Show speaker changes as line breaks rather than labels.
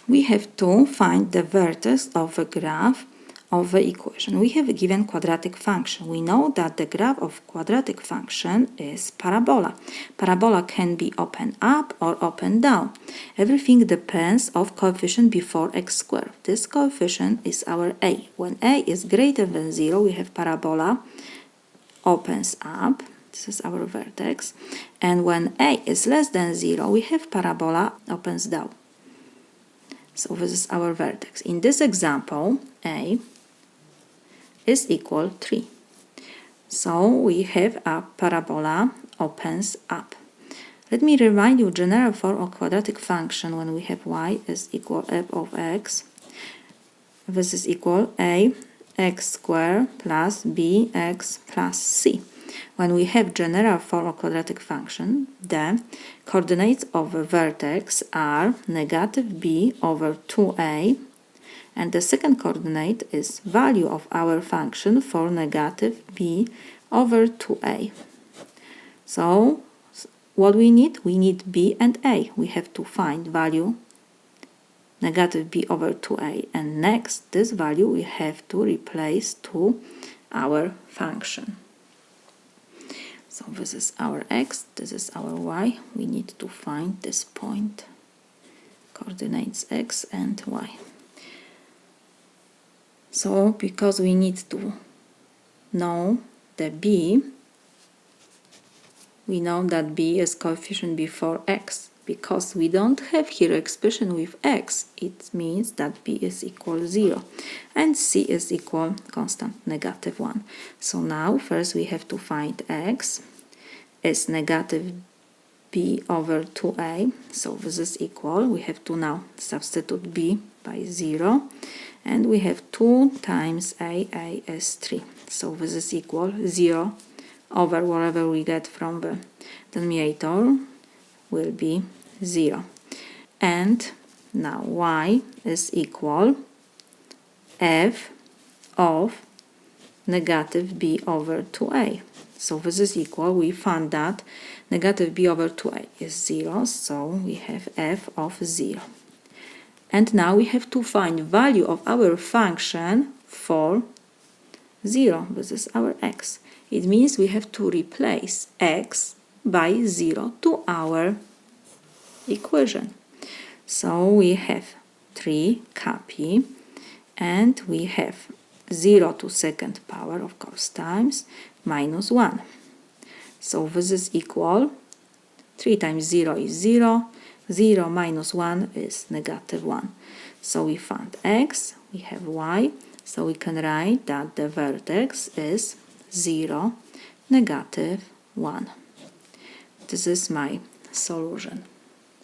We have to find the vertex of a graph of the equation. We have a given quadratic function. We know that the graph of quadratic function is parabola. Parabola can be open up or open down. Everything depends on coefficient before x squared. This coefficient is our a. When a is greater than 0, we have parabola opens up. This is our vertex. And when a is less than 0, we have parabola opens down. So this is our vertex. In this example, a is equal 3. So we have a parabola opens up. Let me remind you general form of quadratic function when we have y is equal f of x. This is equal a x squared plus b x plus c. When we have general form of quadratic function, the coordinates of a vertex are negative b over 2a, and the second coordinate is value of our function for negative b over 2a. So what we need? We need b and a. We have to find value negative b over 2a, and next this value we have to replace to our function. So this is our x, this is our y. We need to find this point, coordinates x and y. So because we need to know the b, we know that b is coefficient before x. Because we don't have here expression with x, it means that b is equal 0 and c is equal constant negative 1. So now first we have to find x is negative b over 2a. So this is equal. We have to now substitute b by 0, and we have 2 times a is 3. So this is equal 0 over whatever we get from the denominator will be 0. And now y is equal f of negative b over 2a. So this is equal, we found that negative b over 2a is 0, so we have f of 0. And now we have to find value of our function for 0. This is our x. It means we have to replace x by 0 to our equation. So we have 3 copy, and we have 0 to second power, of course, times minus 1. So this is equal 3 times 0 is 0, 0 minus 1 is negative 1. So we found x, we have y, so we can write that the vertex is 0, negative 1. This is my solution.